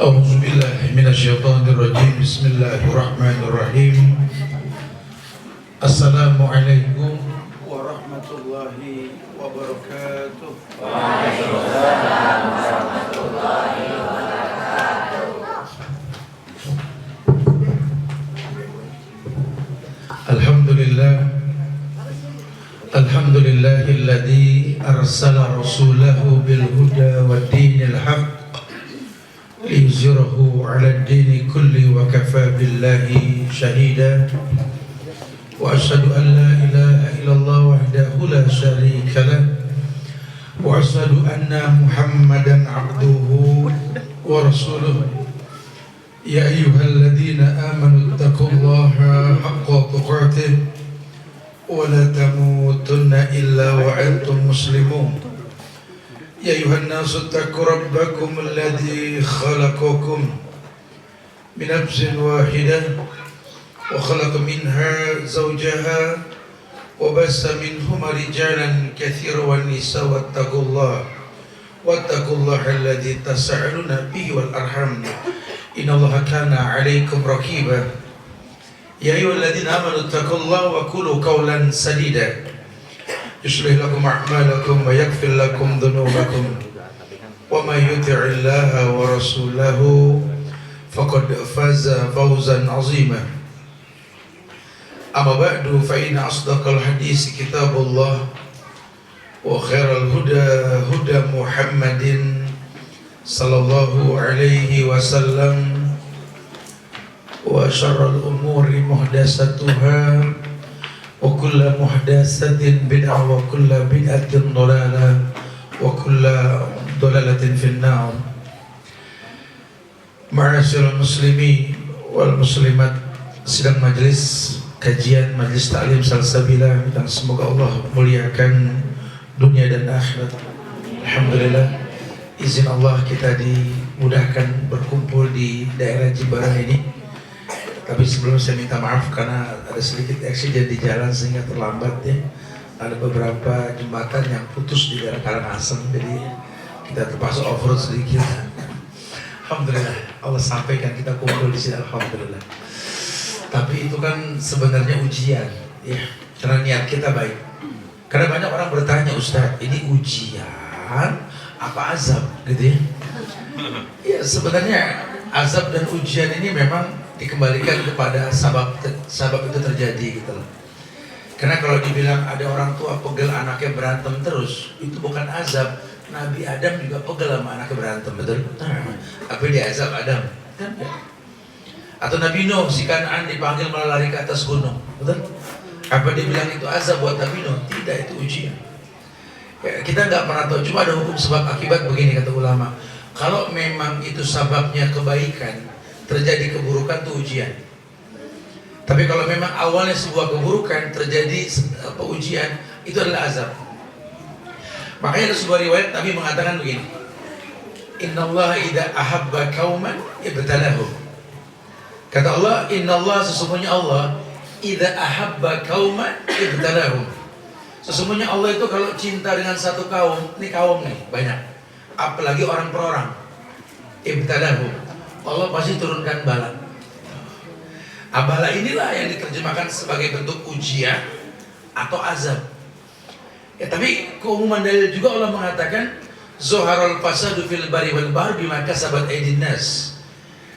A'udzubillahi minasyaitonirrajim. Bismillahirrahmanirrahim. Assalamualaikum warahmatullahi wabarakatuh. Waalaikumsalam warahmatullahi wabarakatuh. Alhamdulillah. Alhamdulillahilladzi arsala rasulahu bil huda wad dinil haqq liyuzhirahu 'ala ad-dini kulli wa kafa billahi shahida. Wa asyhadu an la ilaha illallah wahdahu la syarika lah wa asyhadu anna Muhammadan 'abduhu wa rasuluh. Ya ayyuhalladzina amanu taqullaha haqqa tuqatih wa la tamutunna illa wa antum muslimun. Ya ayuhan nasu ittaqu rabbakum alladzi khalaqakum min nafsin wahidah wa khalaqa minha zawjaha wa bassa minhuma rijalan katsiran wan nisaa wattaqullaha alladzi tasaaluna bihi wal arham innallaha kana 'alaikum raqiba. Ya ayyuhalladzina amanu ittaqullaha wa qulu qawlan sadida yuslih lakum a'malakum wa yaghfir lakum dhunubakum wa may yuti'illaha wa rasulahu faqad faza fawzan 'azima. Amma ba'du, fa inna asdaqal hadis kitabullah wa khairal huda huda Muhammadin sallallahu alaihi wasallam wa syarrul umuri muhdatsatuha wa kullu muhdatsatin bid'ah wa kullu bid'atin dhalalah wa kullu dhalalatin finnar. Ma'asyiral muslimin wal muslimat, sidang majelis kajian majelis taklim Salsabila yang semoga Allah muliakan dunia dan akhirat. Alhamdulillah, izin Allah kita dimudahkan berkumpul di daerah Jimbaran ini. Tapi sebelum saya minta maaf karena ada sedikit aksiden di jalan sehingga terlambat ya. Ada beberapa jembatan yang putus di daerah Karangasem, jadi kita terpaksa off-road sedikit. Alhamdulillah, Allah sampaikan kita kumpul di sini, alhamdulillah. Tapi itu kan sebenarnya ujian, ya. Karena niat kita baik. Karena banyak orang bertanya, Ustaz, ini ujian apa azab, gitu ya? Ya sebenarnya azab dan ujian ini memang dikembalikan kepada sabab itu terjadi gitu loh. Karena kalau dibilang ada orang tua pegel anaknya berantem terus, itu bukan azab. Nabi Adam juga pegel sama anaknya berantem, betul? Apa dia azab Adam? Kan? Atau Nabi Nuh si Kan'an dipanggil malah lari ke atas gunung, betul? Apa dia bilang itu azab buat Nabi Nuh? Tidak, itu ujian. Ya, kita nggak pernah tahu, cuma ada hukum sebab akibat begini kata ulama. Kalau memang itu sababnya kebaikan, terjadi keburukan itu ujian. Tapi kalau memang awalnya sebuah keburukan terjadi ujian, itu adalah azab. Makanya ada sebuah riwayat Nabi mengatakan begini, Innallaha idza ahabba qauman ibtalahum. Kata Allah, Innallaha, sesungguhnya Allah, idza ahabba qauman ibtalahum. Sesungguhnya Allah itu kalau cinta dengan satu kaum, ini kaum nih banyak, apalagi orang per orang, ibtalahum, Allah pasti turunkan bala. Bala inilah yang diterjemahkan sebagai bentuk ujian atau azab. Ya, tapi keumuman dalil juga Allah mengatakan Zuharul fasadu fil bari wal bahr bima kasabat aydin nas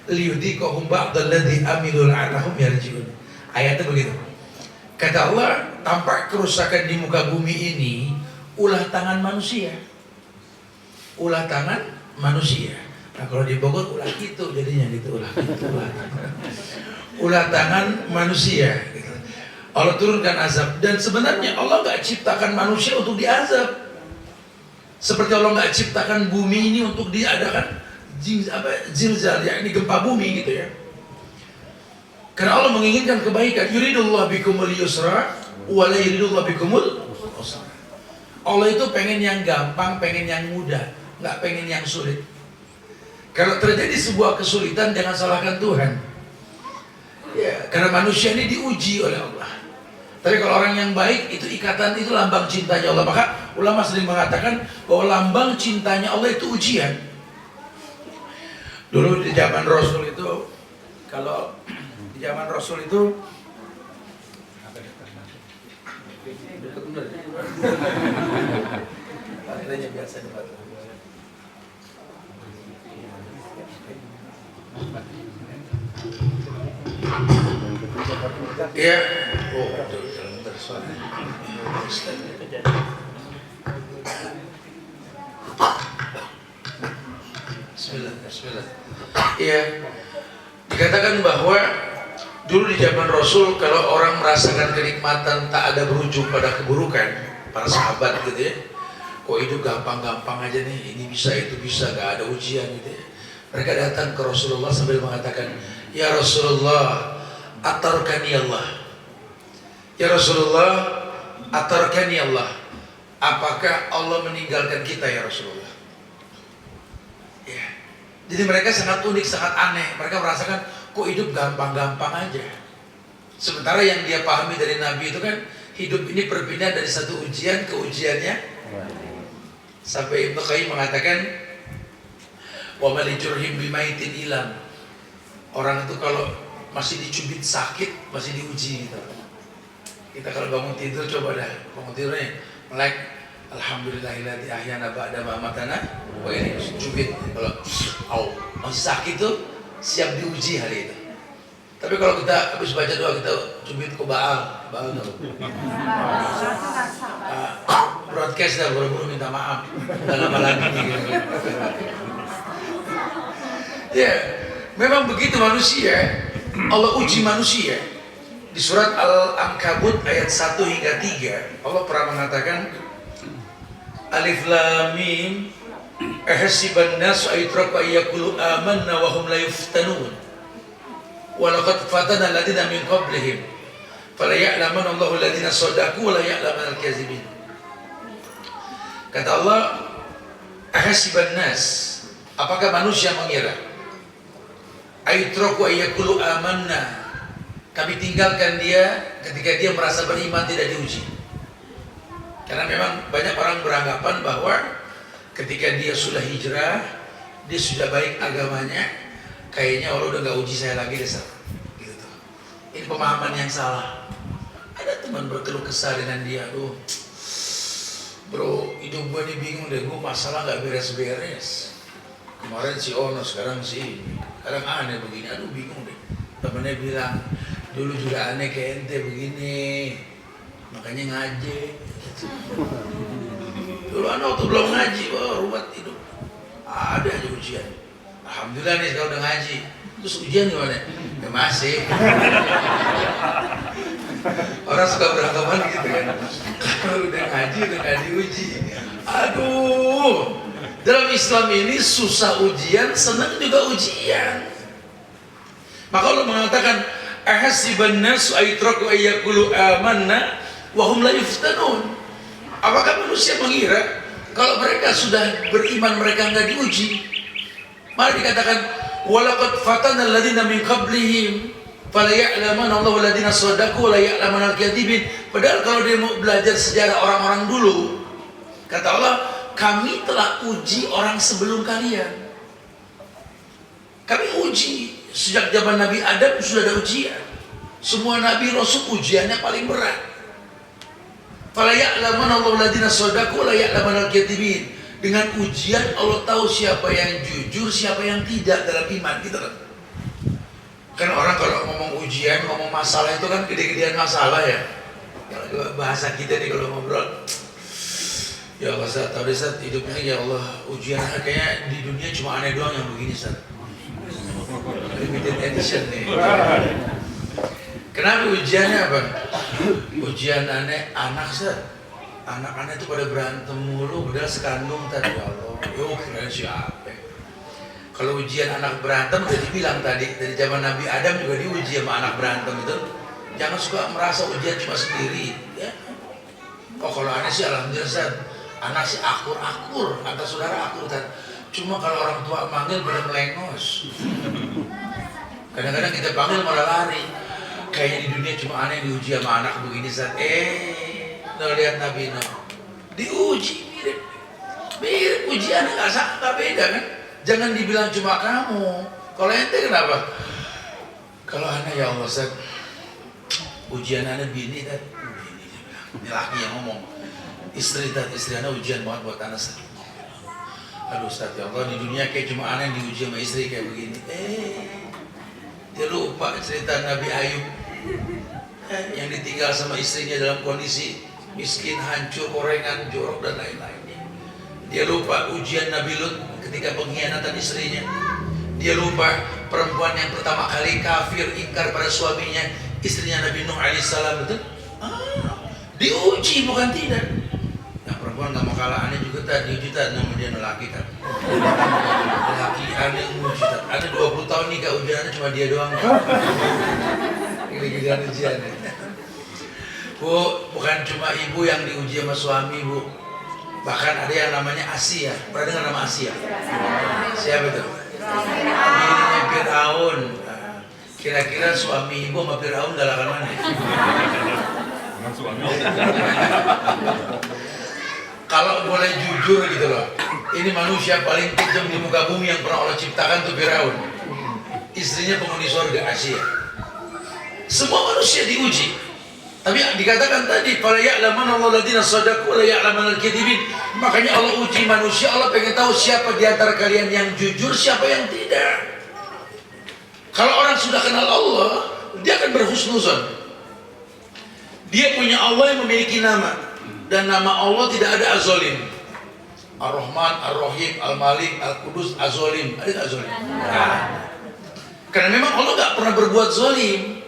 liyudhiqahum ba'dalladzi amilu la'allahum yarji'un. Ayatnya begitu. Kata Allah, tampak kerusakan di muka bumi ini ulah tangan manusia. Ulah tangan manusia. Nah kalau di Bogor ulah gitu jadinya gitu, ulah gitu, ulah tangan manusia gitu. Allah turunkan azab, dan sebenarnya Allah nggak ciptakan manusia untuk diazab. Seperti Allah nggak ciptakan bumi ini untuk diadakan zilzal, ya ini gempa bumi gitu ya. Karena Allah menginginkan kebaikan. Yuridullah bikumul yusra wa la yuridullah bikumul usra. Allah itu pengen yang gampang, pengen yang mudah, nggak pengen yang sulit. Kalau terjadi sebuah kesulitan, jangan salahkan Tuhan. Ya, karena manusia ini diuji oleh Allah. Tapi kalau orang yang baik, itu ikatan, itu lambang cintanya Allah. Maka ulama sering mengatakan bahwa lambang cintanya Allah itu ujian. Dulu di zaman Rasul itu, kalau di zaman Rasul itu baterainya biasa di baterai. Iya. Oh, jalan tersuara. Bismillah. Iya. Dikatakan bahwa dulu di zaman Rasul kalau orang merasakan kenikmatan tak ada berujung pada keburukan, para sahabat gitu ya. Kok hidup gampang-gampang aja nih, ini bisa itu bisa, gak ada ujian gitu ya. Mereka datang ke Rasulullah sambil mengatakan, ya Rasulullah, atarkani Allah. Ya Rasulullah, atarkani Allah. Apakah Allah meninggalkan kita ya Rasulullah? Ya. Jadi mereka sangat unik, sangat aneh. Mereka merasakan kok hidup gampang-gampang aja. Sementara yang dia pahami dari Nabi itu kan hidup ini berpindah dari satu ujian ke ujiannya. Sampai Ibnu Qayyim mengatakan, wa malijurhim bimaitin ilam. Orang itu kalau masih dicubit sakit masih diuji gitu. Kita kalau bangun tidur coba dah bangun tidurnya melek alhamdulillahilladzi ahyana ba'da ma amatana. Oh ini cubit kalau masih sakit tuh siap diuji hari itu. Tapi kalau kita habis baca doa kita cubit ke Baal tuh. Broadcast dah buru-buru minta maaf. Udah lama lagi gitu. Ya, memang begitu manusia. Allah uji manusia. Di surat Al-Ankabut ayat 1 hingga 3 Allah pernah mengatakan Alif Lam Mim ahasiban nasu ayutraku ayyakulu amanna wa hum la yuftanun wa laqad fatana alladziina min qablihim fala ya'lamanna Allahu alladziina shadaqu wa la ya'lamanal kadzibin. Kata Allah, ahasiban nas, apakah manusia mengira ayutraku ayyakulu amanna, kami tinggalkan dia ketika dia merasa beriman tidak diuji. Karena memang banyak orang beranggapan bahwa ketika dia sudah hijrah, dia sudah baik agamanya, kayaknya Allah udah gak uji saya lagi deh, gitu tuh. Ini pemahaman yang salah. Ada teman berkeluh kesah dengan dia, aduh bro, hidup gue nih bingung deh, gue masalah gak beres-beres. Kemarin si Ono, sekarang si kadang aneh begini, aduh bingung deh. Temennya bilang, dulu juga aneh kayak ente begini, makanya ngaji. Dulu anak waktu belum ngaji, wah ruwet hidup. Ada aja ujian. Alhamdulillah nih sekarang udah ngaji. Terus ujian gimana? Ya masih. Orang suka beranggapan gitu kan. Kalau udah ngaji udah gak diuji. Aduh. Dalam Islam ini susah ujian, senang juga ujian. Maka Allah mengatakan, ahasiban nasu ayutraku ayyakulu amanna wa hum la yuftanun. Apakah manusia mengira kalau mereka sudah beriman mereka enggak diuji? Malah dikatakan walaqad fatana alladziina min qablihim fala ya'lamanna Allahu alladziina shadaqu wa la ya'lamanal kadzibin. Padahal kalau dia mau belajar sejarah orang-orang dulu, kata Allah, kami telah uji orang sebelum kalian. Kami uji sejak zaman Nabi Adam sudah ada ujian. Semua Nabi Rasul ujiannya paling berat. Fala ya'lamanna Allahu alladziina shadaqu wa la ya'lamanal kadzibin. Dengan ujian Allah tahu siapa yang jujur, siapa yang tidak dalam iman, gitu kan. Kan orang kalau ngomong ujian, ngomong masalah itu kan gede-gedean masalah ya. Kalau bahasa kita nih kalau ngobrol, ya Allah Ustaz, tahu deh Ustaz, hidupnya ya Allah ujian kayaknya di dunia cuma aneh doang yang begini Ustaz. Limited edition nih. Kenapa ujiannya apa? Ujian aneh anak Ustaz. Anak-anak itu pada berantem mulu, padahal sekandung tadi. Ya Allah, yuk kira siapa? Kalau ujian anak berantem udah dibilang tadi, dari zaman Nabi Adam juga diuji sama anak berantem itu. Jangan suka merasa ujian cuma sendiri ya. Oh kalau aneh sih alhamdulillah Ustaz, anak sih akur-akur, antar saudara akur kan. Cuma kalau orang tua manggil pada melengos. Kadang-kadang kita panggil malah lari. Kayaknya di dunia cuma aneh diuji sama anak begini Ustaz. Nah, lihat Nabi Nuh diuji mirip ujiannya nggak beda kan. Jangan dibilang cuma kamu. Kalau ente kenapa? Kalau anak ya Allah Ustaz, ujian anak bini Tad. Bini dia bilang. Ini laki yang ngomong. Istri Tad, istri anak ujian banget buat anak Ustaz. Aduh Ustaz ya Allah, di dunia kayak cuma anak yang diuji sama istri kayak begini. Dia lupa cerita Nabi Ayub yang ditinggal sama istrinya dalam kondisi miskin, hancur, korengan, jorok dan lain-lain. Dia lupa ujian Nabi Lut ketika pengkhianatan istrinya. Dia lupa perempuan yang pertama kali kafir, ingkar pada suaminya, istrinya Nabi Nuh alaihissalam, betul? Diuji bukan tidak. Yang perempuan nggak mau kalah, aneh juga tadi diuji tadi, nama dia lelaki kan. Lelaki aneh uji tadi. Ada 20 tahun nikah, ujiannya cuma dia doang. Gila-gilaan ujiannya. Bu, bukan cuma ibu yang diuji sama suami, Bu. Bahkan ada yang namanya Asia. Pernah dengar nama Asia? Siapa itu? Bininya Fir'aun. Kira-kira suami ibu sama Fir'aun galakan mana? Kalau boleh jujur gitu loh, ini manusia paling kejam di muka bumi yang pernah Allah ciptakan tuh Fir'aun. Istrinya penghuni surga, Asia. Semua manusia diuji. Tapi dikatakan tadi, "Fala ya'lamanna Allahu alladziina shadaqu wa la ya'lamanna al-kadzibin." Makanya Allah uji manusia, Allah pengen tahu siapa di antara kalian yang jujur, siapa yang tidak. Kalau orang sudah kenal Allah, dia akan berhusnuzon. Dia punya Allah yang memiliki nama, dan nama Allah tidak ada az-zalim. Ar-Rahman, Ar-Rahim, Al-Malik, Al-Qudus, Az-Zalim. Ada nggak zalim? Nah, karena memang Allah nggak pernah berbuat zalim.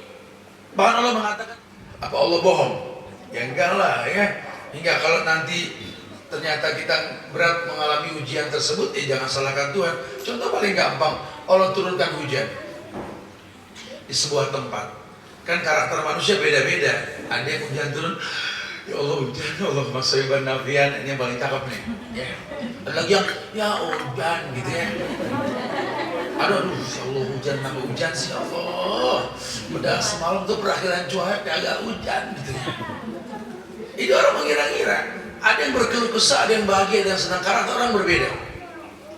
Bahkan Allah mengatakan, apa Allah bohong? Ya enggak lah ya. Hingga kalau nanti ternyata kita berat mengalami ujian tersebut, jangan salahkan Tuhan. Contoh paling gampang, Allah turunkan hujan di sebuah tempat. Kan karakter manusia beda-beda. Ada yang hujan turun, ya Allah hujan, ya Allah masaiban nafian, ini yang paling cakep nih. Ya. Ada lagi yang ya hujan gitu ya. Aduh, ya Allah hujan, nama hujan sih Allah. Udah semalam tuh perakhiran cuaca agak hujan gitu ya. Ini orang mengira-ngira. Ada yang berkeluh kesah, ada yang bahagia, ada yang senang. Karakter orang berbeda.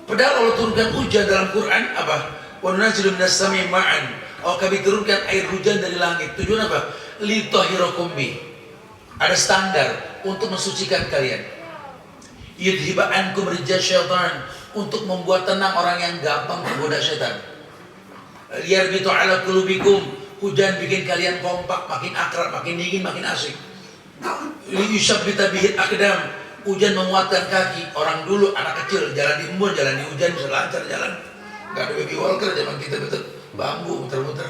Padahal Allah turunkan hujan dalam Quran apa? Wa nunazzilu minas sama'i ma'an. Kami turunkan air hujan dari langit. Tujuan apa? Litahhirakum bi. Ada standar untuk mensucikan kalian. Yudhiba ankum rijza syaitan, untuk membuat tenang orang yang gampang tergoda setan. Liyarbitu ala qulubikum, hujan bikin kalian kompak, makin akrab, makin dingin, makin asik. Liyusabbita bihil aqdam, hujan menguatkan kaki. Orang dulu anak kecil jalan di embun, jalan di hujan bisa lancar jalan. Gak ada baby walker zaman kita, betul bambu muter-muter.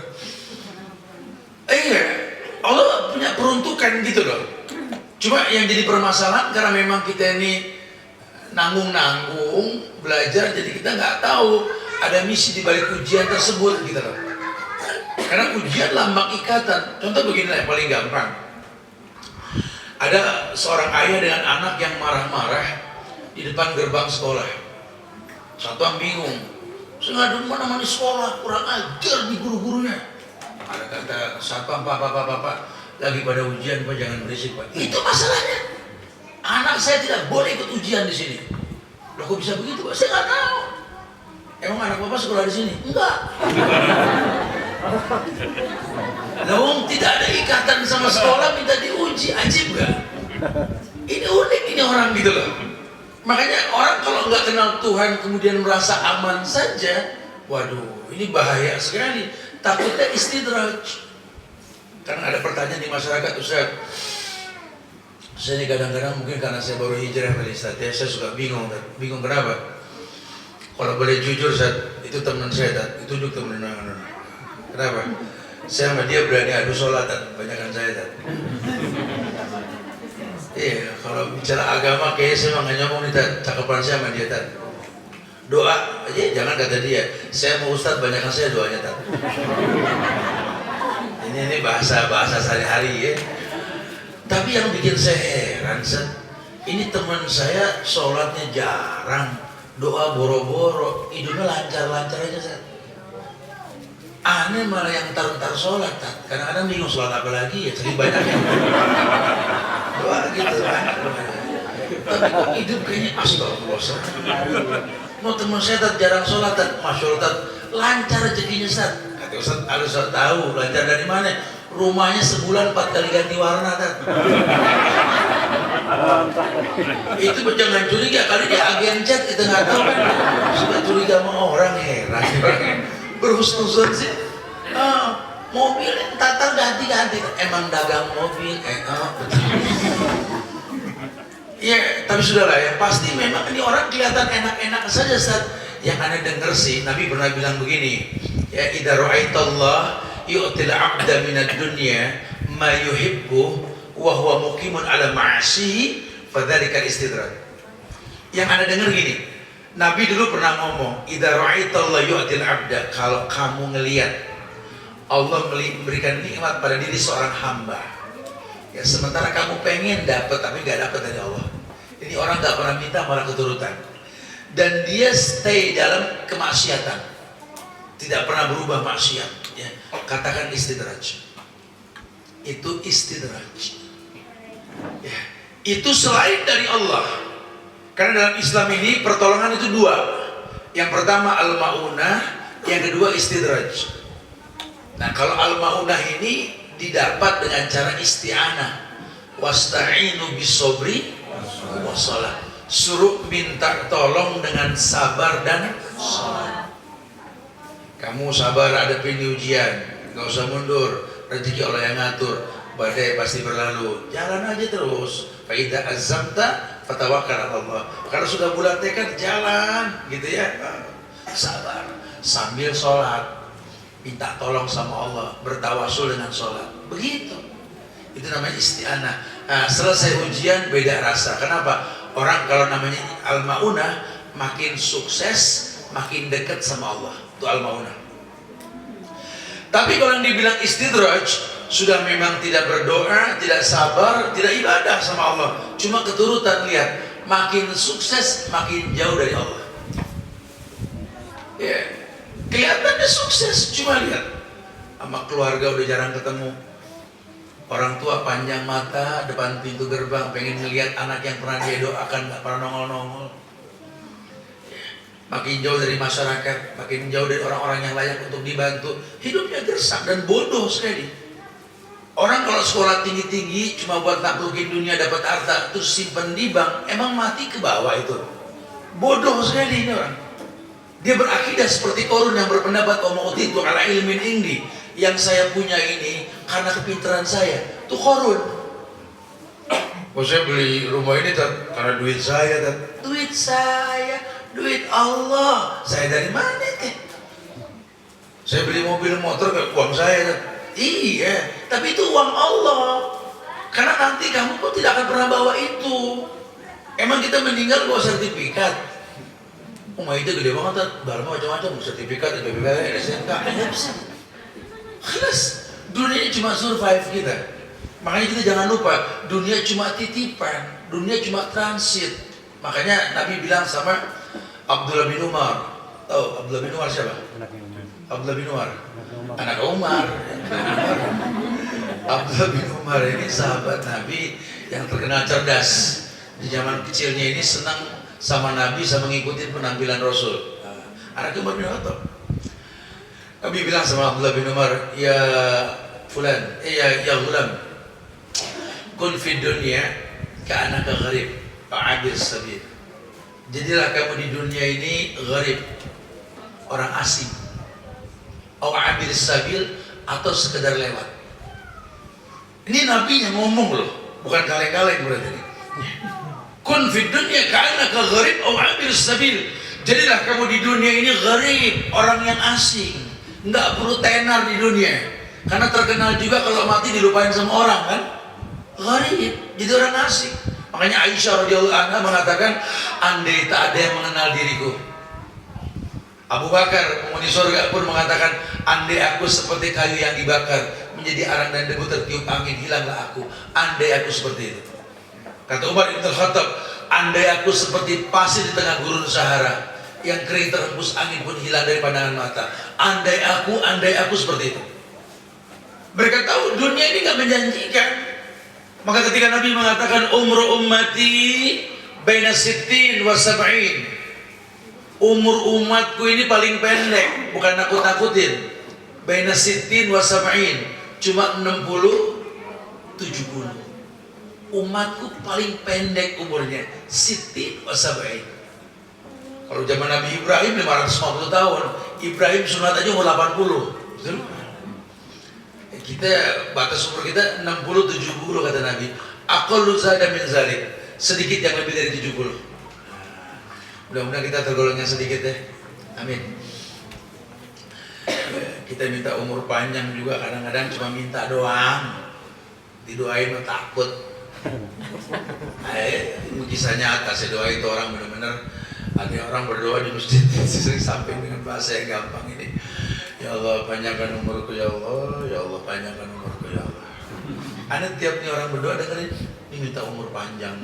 Allah punya peruntukan gitu loh. Cuma yang jadi permasalahan karena memang kita ini nanggung-nanggung belajar, jadi kita nggak tahu ada misi di balik ujian tersebut gitu loh. Karena ujian lambang ikatan. Contoh beginilah yang paling gampang. Ada seorang ayah dengan anak yang marah-marah di depan gerbang sekolah. Satu yang bingung, saya nggak ada mana-mana di sekolah, kurang ajar di guru-gurunya. Ada kata satpam, Pak, lagi pada ujian, Pak, jangan berisik, Pak. Itu masalahnya. Anak saya tidak boleh ikut ujian di sini. Loh, kok bisa begitu, Pak? Saya nggak tahu. Emang anak Bapak sekolah di sini? Enggak. Nah, tidak ada ikatan sama sekolah, minta diuji, ajib gak? Ini unik ini orang gitu loh. Makanya orang kalau nggak kenal Tuhan kemudian merasa aman saja, waduh, ini bahaya sekali. Takutnya istidraj. Karena ada pertanyaan di masyarakat, Ustaz. Saya ini kadang-kadang mungkin karena saya baru hijrah kali Ustaz, ya, saya suka bingung. Bingung kenapa? Kalau boleh jujur Ustaz, itu teman saya, ditunjuk teman. Kenapa? Saya sama dia berani adu sholat, banyakkan saya. Iya, kalau bicara agama kayaknya saya nggak nyambung nih, cakapan saya sama dia. Doa aja jangan, kata dia. Saya mau Ustaz, banyakkan saya doanya. Ini bahasa sehari-hari ya. Tapi yang bikin saya heran, ini teman saya sholatnya jarang, doa boro-boro, hidupnya lancar-lancar aja. Aneh malah yang tar-tar sholat, kadang-kadang bingung sholat apa lagi ya, jadi banyak yang doa gitu kan. Tapi kok hidup kayaknya astagfirullah. mau teman saya Tat jarang sholat Tat, Masya Allah Tat, lancar rezekinya Tat. Kata Ustaz, harus tahu lancar dari mana? Rumahnya sebulan 4 kali ganti warna Tat. Itu jangan curiga, kali dia agen cat kita nggak tahu kan. Sudah curiga sama orang, heran berhusnuzon sih. Mobil tatar ganti-ganti, emang dagang mobil, ya, tapi sudahlah ya, pasti memang ini orang kelihatan enak-enak saja Ustaz. Yang Anda dengar sih, Nabi pernah bilang begini, ya idza ra'aitallah yu'til 'abda minad dunya ma yuhibbu wa huwa muqimun 'ala ma'asihi fadzalika istidraj. Yang Anda dengar gini, Nabi dulu pernah ngomong, idza ra'aitallah yu'til 'abda, kalau kamu ngelihat Allah memberikan nikmat pada diri seorang hamba, ya sementara kamu pengen dapat tapi nggak dapat dari Allah. Ini orang nggak pernah minta malah keturutan, dan dia stay dalam kemaksiatan, tidak pernah berubah maksiat. Ya, katakan istidraj. Itu istidraj. Ya, itu selain dari Allah. Karena dalam Islam ini pertolongan itu dua. Yang pertama al-ma'unah, yang kedua istidraj. Nah kalau al-ma'unah ini didapat dengan cara isti'anah, wasta'inu bisobri wassalah, suruh minta tolong dengan sabar dan salat. Kamu sabar hadapin ujian, gak usah mundur, rezeki Allah yang ngatur, badai pasti berlalu, jalan aja terus. Fa idza azamta fatawakkal 'ala Allah. Kalau sudah bulat tekad jalan gitu ya, sabar sambil sholat, minta tolong sama Allah, bertawasul dengan sholat, begitu. Itu namanya isti'anah. Nah, selesai ujian beda rasa. Kenapa? Orang kalau namanya al-ma'unah makin sukses, makin dekat sama Allah. Itu al-ma'unah. Tapi kalau yang dibilang istidraj, sudah memang tidak berdoa, tidak sabar, tidak ibadah sama Allah, cuma keturutan. Lihat, makin sukses makin jauh dari Allah. Ya, kelihatannya sukses, cuma lihat sama keluarga udah jarang ketemu. Orang tua panjang mata depan pintu gerbang, pengen ngelihat anak yang pernah dia doakan, gak pernah nongol-nongol. Makin jauh dari masyarakat, makin jauh dari orang-orang yang layak untuk dibantu. Hidupnya gersang dan bodoh sekali. Orang kalau sekolah tinggi-tinggi cuma buat naklukin dunia, dapat harta, terus simpen di bank, emang mati ke bawah itu. Bodoh sekali ini orang. Dia berakidah seperti Qarun yang berpendapat itu ala ilmin indi, yang saya punya ini karena kepintaran saya. Itu Qarun. Oh, saya beli rumah ini karena duit saya. Duit saya, duit Allah. Saya dari mana teh? Saya beli mobil motor ke uang saya. Iya, tapi itu uang Allah. Karena nanti kamu pun tidak akan pernah bawa itu. Emang kita meninggal bawa sertifikat? Rumah itu gede banget, barang macam-macam, sertifikat, BPKB, SNK, kelas. Dunia ini cuma survive kita. Makanya kita jangan lupa, dunia cuma titipan, dunia cuma transit. Makanya Nabi bilang sama Abdullah bin Umar. Tahu Abdullah bin Umar siapa? Abdullah bin Umar, anak Umar. Abdullah bin Umar ini sahabat Nabi yang terkenal cerdas. Di zaman kecilnya ini senang sama Nabi, sama mengikuti penampilan Rasul. Anak Umar bin Khattab. Nabi bilang sama Abdullah bin Umar, ya fulan, ya gulam, kun fid dunya ka'annaka gharib fa'abir sabil. Jadilah kamu di dunia ini gharib, orang asing, atau abir sabil, atau sekedar lewat. Ini Nabi yang ngomong loh, bukan kaleng-kaleng berarti ini. Kun fid dunya ka'annaka gharib atau abir sabil. Jadilah kamu di dunia ini gharib, orang yang asing, nggak perlu tenar di dunia. Karena terkenal juga kalau mati dilupain sama orang kan, gharib, jadi orang asing. Makanya Aisyah radhiyallahu anha mengatakan, andai tak ada yang mengenal diriku. Abu Bakar penghuni surga pun mengatakan, andai aku seperti kayu yang dibakar menjadi arang dan debu tertiup angin, hilanglah aku. Andai aku seperti itu. Kata Umar bin Khattab, andai aku seperti pasir di tengah gurun Sahara yang kering terhembus angin pun hilang dari pandangan mata. Andai aku seperti itu. Mereka tahu dunia ini gak menjanjikan. Maka ketika Nabi mengatakan umru ummati baina sittin wa sab'in, umur umatku ini paling pendek, bukan nakut-nakutin. Baina sittin wa sab'in, cuma 60 70. Umatku paling pendek umurnya, sittin wa sab'in. Kalau zaman Nabi Ibrahim 550 tahun, Ibrahim sunat aja umur 80. Betul? Kita batas umur kita 60 70 kata Nabi. Aqallu zada min zalik, sedikit yang lebih dari 70. Mudah-mudahan kita tergolong yang sedikit ya. Amin. Kita minta umur panjang juga kadang-kadang cuma minta doang. Didoain mah takut. Kisah nyata, saya doa itu orang benar-benar. Ada orang berdoa di masjid sering sampai dengan bahasa yang gampang ini. Ya Allah panjangkan umurku ya Allah, ya Allah panjangkan umurku ya Allah. Ada tiap nih orang berdoa dengerin, ini minta umur panjang.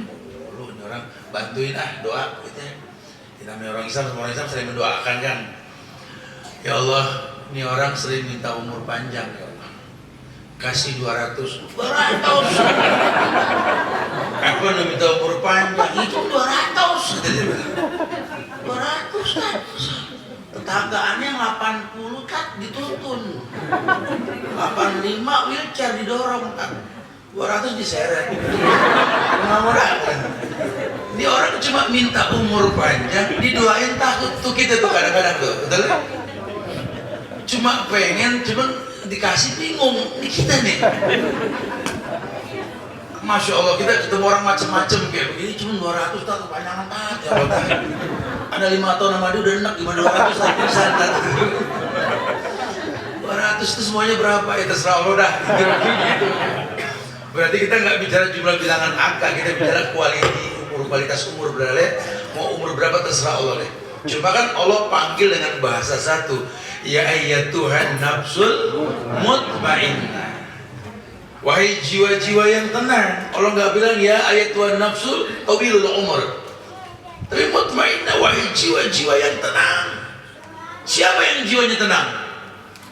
Lu ini orang bantuin doa gitu ya. Namanya orang Islam, semua orang Islam sering mendoakan kan. Ya Allah, ini orang sering minta umur panjang ya Allah. Kasih 200. Aku udah minta umur panjang, itu 200 kan. Tetanggaannya 80 kan dituntun. 85 wheelchair didorong kan. 200 diseret. Murah kan. Ini orang cuma minta umur panjang, didoain takut tuh kita tuh kadang-kadang tuh, betul? Cuma pengen, cuma dikasih bingung. Ini kita nih. Masya Allah, kita ketemu orang macam-macam kayak begini, cuma 200 tak kepanjangan banget ya Allah. Ada 5 tahun sama dia udah enak, gimana 200 tak bisa. 200 itu semuanya berapa? Ya terserah Allah dah. Gitu. Berarti kita nggak bicara jumlah bilangan angka, kita bicara kualitas umur berapa? Mau umur berapa terserah Allah deh. Cuma kan Allah panggil dengan bahasa satu, ya ayyatuhan nafsul mutmainnah. Wahai jiwa-jiwa yang tenang. Allah nggak bilang ya ayyatuhan nafsul tawilul umur, tapi mutmainnah, wahai jiwa-jiwa yang tenang. Siapa yang jiwanya tenang?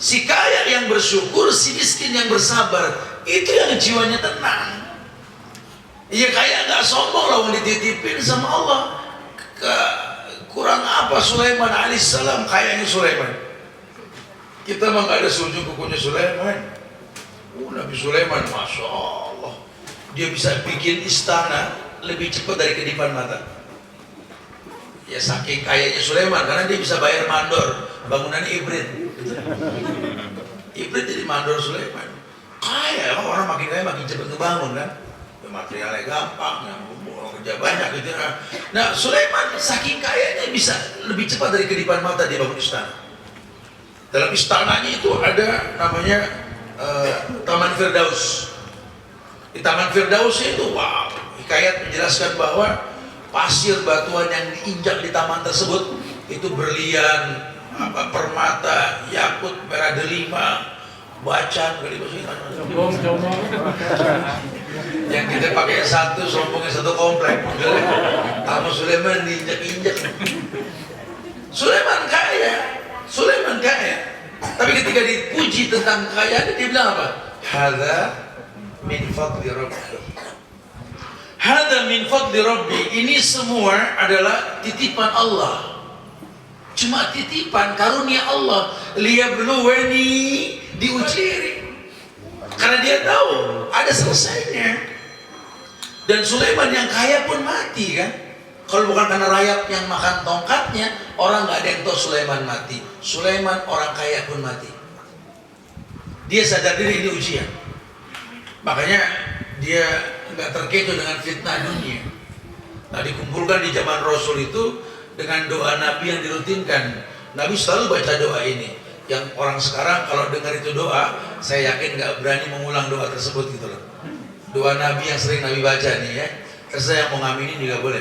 Si kaya yang bersyukur, si miskin yang bersabar. Itu yang jiwanya tenang. Iya kaya nggak sombong lah, mau dititipin sama Allah. Kurang apa Sulaiman alaihissalam, kayanya Sulaiman. Kita mah nggak ada sujud kukunya Sulaiman. Nabi Sulaiman, masya Allah, dia bisa bikin istana lebih cepat dari kedipan mata. Ya saking kayanya Sulaiman, karena dia bisa bayar mandor, bangunannya hibrid. Hibrid jadi mandor Sulaiman. Kaya, orang makin kaya makin cepat ngebangun kan. Materialnya gampang, yang kerja banyak gitu. Nah Sulaiman saking kayanya bisa lebih cepat dari kedipan mata dia bangun istana. Dalam istananya itu ada namanya Taman Firdaus. Di Taman Firdaus itu wow, hikayat menjelaskan bahwa pasir batuan yang diinjak di taman tersebut itu berlian, permata, yakut, merah delima, bacan, yang kita pakai satu, sombongnya satu komplek. Taman Sulaiman diinjak-injak. Sulaiman kaya. Tapi ketika dipuji tentang kekayaan, dia bilang apa? Hadza min fadli Rabbi. Hadza min fadli Rabbi. Ini semua adalah titipan Allah. Cuma titipan, karunia Allah. Liyabluwani, diuji. Karena dia tahu ada selesainya. Dan Sulaiman yang kaya pun mati kan. Kalau bukan karena rayap yang makan tongkatnya, orang nggak ada yang tahu Sulaiman mati. Sulaiman orang kaya pun mati. Dia sadar diri ini ujian. Makanya dia nggak terkecoh dengan fitnah dunia. Nah dikumpulkan di zaman Rasul itu dengan doa Nabi yang dirutinkan. Nabi selalu baca doa ini. Yang orang sekarang kalau dengar itu doa, saya yakin nggak berani mengulang doa tersebut gitu loh. Doa Nabi yang sering Nabi baca nih ya. Saya yang mau ngaminin juga boleh.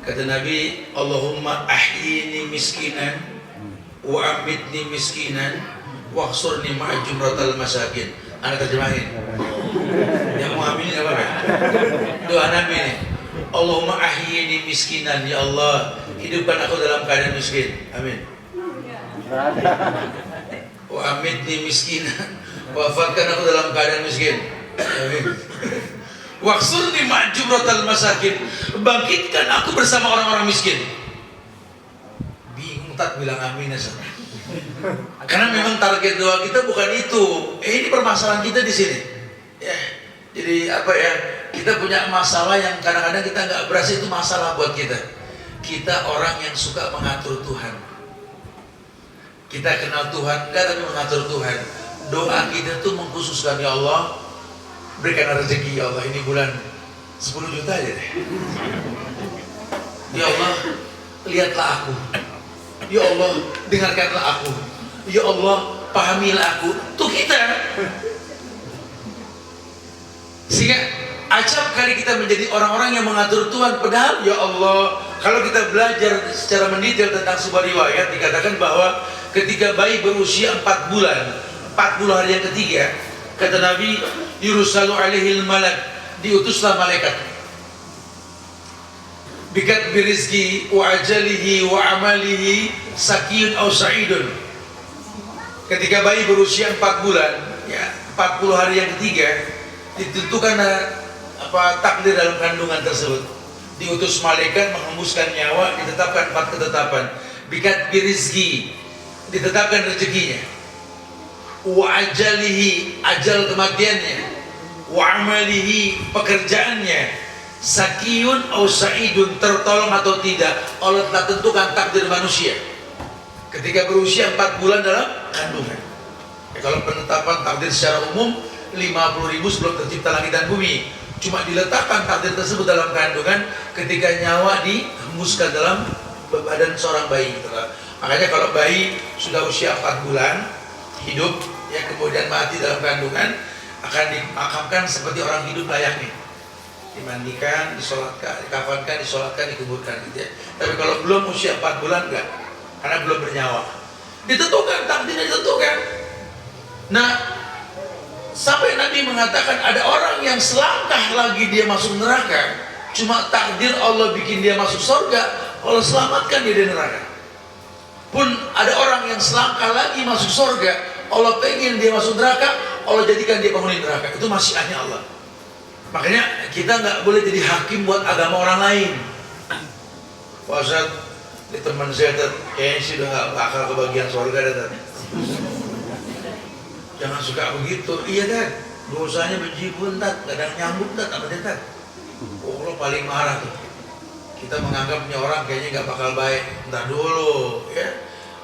Kata Nabi, Allahumma ahyini miskinan wa amitni miskinan wa khsurni ma'a jumratal masakin. Anda terjemahin. Yang mau ngaminin apa ya? Doa Nabi nih. Allahumma ahyini miskinan, ya Allah, hidupkan aku dalam keadaan miskin. Amin. Wa amitni miskinan, wafatkan aku dalam keadaan miskin. Amin. Waksurni ma'jumratal masakin, bangkitkan aku bersama orang-orang miskin. Ustaz bilang amin ya. Karena memang target doa kita bukan itu. Ini permasalahan kita di sini. Ya, jadi apa ya? Kita punya masalah yang kadang-kadang kita nggak berasa itu masalah buat kita. Kita orang yang suka mengatur Tuhan. Kita kenal Tuhan, enggak tapi mengatur Tuhan. Doa kita tuh mengkhususkan, ya Allah, berikan rezeki ya Allah, ini bulan 10 juta aja deh. Ya Allah, lihatlah aku. Ya Allah, dengarkanlah aku. Ya Allah, pahamilah aku. Tuh kita. Sehingga acap kali kita menjadi orang-orang yang mengatur Tuhan. Padahal ya Allah, kalau kita belajar secara mendetail tentang sebuah riwayat, dikatakan bahwa ketika bayi berusia 4 bulan, 40 hari yang ketiga, kata Nabi, yursalu alaihil malak, diutuslah malaikat. Bikat birizki wa ajalihi wa amalihi sakiyun aw sa'idun. Ketika bayi berusia 4 bulan, ya 40 hari yang ketiga, ditentukan takdir dalam kandungan tersebut. Diutus malaikat menghembuskan nyawa, ditetapkan 4 ketetapan. Bikat birizki, ditetapkan rezekinya. Wa ajalihi, ajal kematiannya. Wa amalihi, pekerjaannya. Sakiyun au sa'idun, tertolong atau tidak, Allah telah tentukan takdir manusia ketika berusia 4 bulan dalam kandungan. Ya, kalau penetapan takdir secara umum 50.000 sebelum tercipta langit dan bumi, cuma diletakkan takdir tersebut dalam kandungan ketika nyawa dihembuskan dalam badan seorang bayi. Makanya kalau bayi sudah usia 4 bulan hidup, ya kemudian mati dalam kandungan, akan dimakamkan seperti orang hidup layaknya, dimandikan, disolatkan, dikafankan, disolatkan, dikuburkan gitu ya. Tapi kalau belum usia 4 bulan enggak, karena belum bernyawa. Ditentukan, takdirnya ditentukan. Nah, sampai Nabi mengatakan ada orang yang selangkah lagi dia masuk neraka, cuma takdir Allah bikin dia masuk surga, Allah selamatkan dia dari neraka. Pun ada orang yang selangkah lagi masuk surga, Allah pengen dia masuk neraka, Allah jadikan dia penghuni neraka. Itu masyiatnya Allah. Makanya kita nggak boleh jadi hakim buat agama orang lain. Ustaz, di teman saya kayaknya sih udah nggak bakal kebagian surga dah. Jangan suka begitu. Iya Dad, dosanya bejibun Dad, kadang nyambut Dad sama dia Dad. Oh, Allah paling marah tuh. Kita menganggapnya orang kayaknya nggak bakal baik. Ntar dulu ya,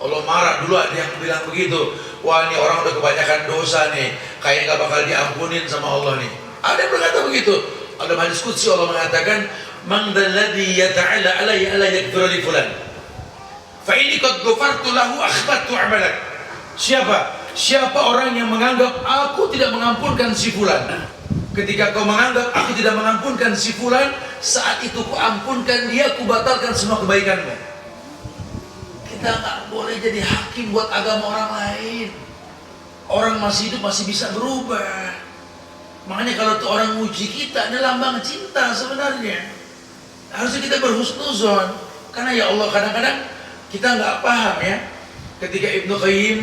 Allah marah. Dulu ada yang bilang begitu, wah ini orang udah kebanyakan dosa nih, kayaknya nggak bakal diampunin sama Allah nih. Ada yang berkata begitu. Ada hadis qudsi Allah mengatakan, man dzalladzi yata'ala alayya alla yaghfira li fulan fa inni qad ghafartu lahu akhbattu amalak. Siapa orang yang menganggap aku tidak mengampunkan si fulan. Ketika kau menganggap aku tidak mengampunkan si fulan, saat itu ku ampunkan dia, ku batalkan semua kebaikanmu. Kita nggak boleh jadi hakim buat agama orang lain. Orang masih hidup masih bisa berubah. Makanya kalau tuh orang muji kita, ini lambang cinta sebenarnya. Harusnya kita berhusnuzon. Karena ya Allah, kadang-kadang kita nggak paham ya. Ketika Ibnu Qayyim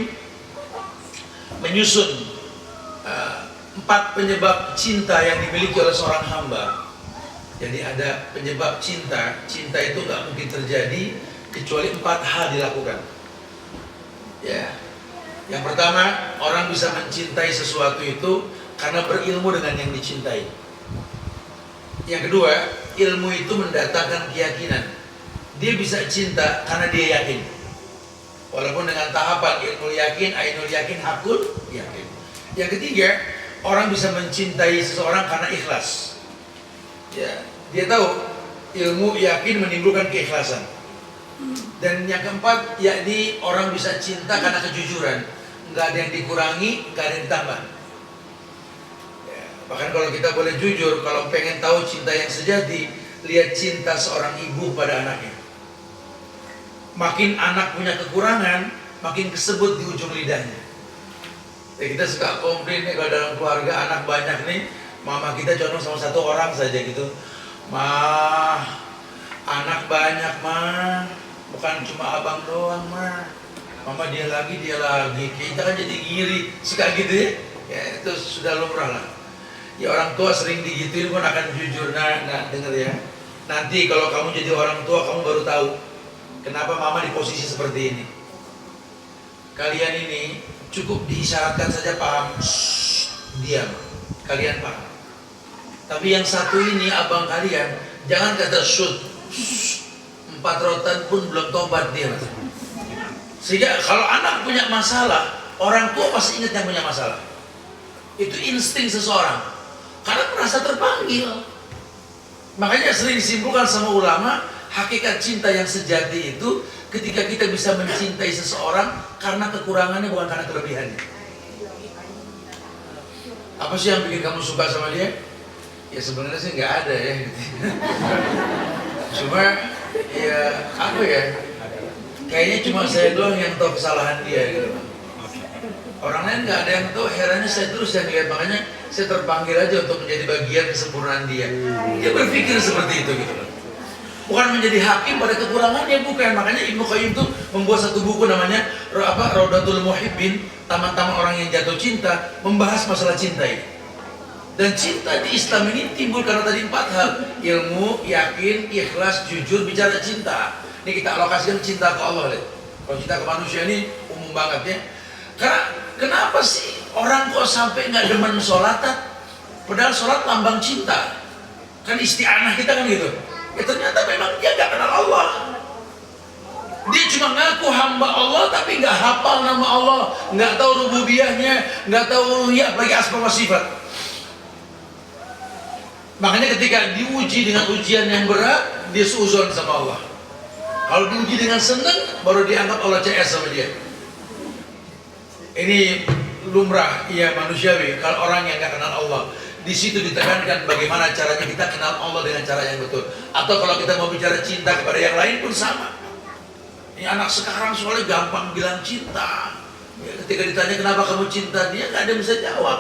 menyusun 4 penyebab cinta yang dimiliki oleh seorang hamba. Jadi ada penyebab cinta. Cinta itu nggak mungkin terjadi kecuali 4 hal dilakukan. Ya. Yang pertama, orang bisa mencintai sesuatu itu karena berilmu dengan yang dicintai. Yang kedua, ilmu itu mendatangkan keyakinan. Dia bisa cinta karena dia yakin. Walaupun dengan tahapan ilmu yakin, ainul yakin, hakul yakin. Yang ketiga, orang bisa mencintai seseorang karena ikhlas. Ya, dia tahu ilmu yakin menimbulkan keikhlasan. Dan yang keempat, yakni orang bisa cinta karena kejujuran. Nggak ada yang dikurangi, nggak ada yang ditambah. Bahkan kalau kita boleh jujur, kalau pengen tahu cinta yang sejati, lihat cinta seorang ibu pada anaknya. Makin anak punya kekurangan, makin kesebut di ujung lidahnya. Ya, kita suka komplain nih kalau dalam keluarga anak banyak nih, mama kita condong sama 1 orang saja gitu. Anak banyak bukan cuma abang doang mama dia lagi. Kita kan jadi ngiri, suka gitu ya. Ya itu sudah lumrah lah. Ya orang tua sering digituin pun akan jujur. Nah denger ya, nanti kalau kamu jadi orang tua kamu baru tahu Kenapa mama di posisi seperti ini? Kalian ini cukup diisyaratkan saja paham. Diam, kalian paham. Tapi yang satu ini abang kalian, jangan kata shoot, 4 rotan pun belum tobat dia. Sehingga kalau anak punya masalah, orang tua pasti ingat yang punya masalah. Itu insting seseorang, karena merasa terpanggil. Makanya sering disimpulkan sama ulama, hakikat cinta yang sejati itu ketika kita bisa mencintai seseorang karena kekurangannya, bukan karena kelebihannya. Apa sih yang bikin kamu suka sama dia? Ya sebenarnya sih nggak ada ya. Cuma ya apa ya? Kayaknya cuma saya doang yang tahu kesalahan dia gitu. Orang lain nggak ada yang tahu. Herannya saya terus yang lihat, makanya saya terpanggil aja untuk menjadi bagian kesempurnaan dia. Dia berpikir seperti itu gitu. Bukan menjadi hakim pada kekurangannya, bukan. Makanya Ibnu Qayyim itu membuat satu buku namanya Raudatul Muhibbin, taman-taman orang yang jatuh cinta, membahas masalah cinta ini. Dan cinta di Islam ini timbul karena tadi 4 hal: ilmu, yakin, ikhlas, jujur, bicara cinta. Ini kita alokasikan cinta ke Allah. Kalau cinta ke manusia ini umum banget ya. Karena kenapa sih orang kok sampai nggak demen sholatan? Padahal sholat lambang cinta. Kan isti'anah kita kan gitu. Ya ternyata memang dia nggak kenal Allah. Dia cuma ngaku hamba Allah tapi nggak hafal nama Allah, nggak tahu rububiyahnya, nggak tahu uluhiyah, apalagi asma wa sifat. Makanya ketika diuji dengan ujian yang berat, dia suuzon sama Allah. Kalau diuji dengan senang, baru dianggap Allah CS sama dia. Ini lumrah, ya manusiawi. Kalau orang yang nggak kenal Allah, di situ ditekankan bagaimana caranya kita kenal Allah dengan cara yang betul. Atau kalau kita mau bicara cinta kepada yang lain pun sama. Ini anak sekarang soalnya gampang bilang cinta. Ya, ketika ditanya kenapa kamu cinta dia, nggak ada yang bisa jawab.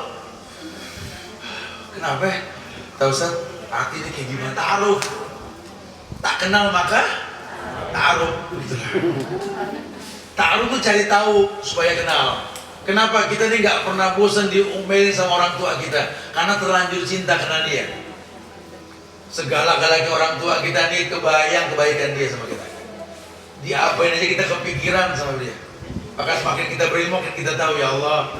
Kenapa? Tahu Ustaz, artinya kayak gimana? Ta'aruf. Tak kenal maka ta'aruf. Begitulah. Ta'aruf itu cari tahu supaya kenal. Kenapa kita ini nggak pernah bosan diomelin sama orang tua kita? Karena terlanjur cinta karena dia. Segala-galanya orang tua kita nih kebayang kebaikan dia sama kita. Diapain aja kita kepikiran sama dia. Maka semakin kita berilmu, makin kita tahu, ya Allah,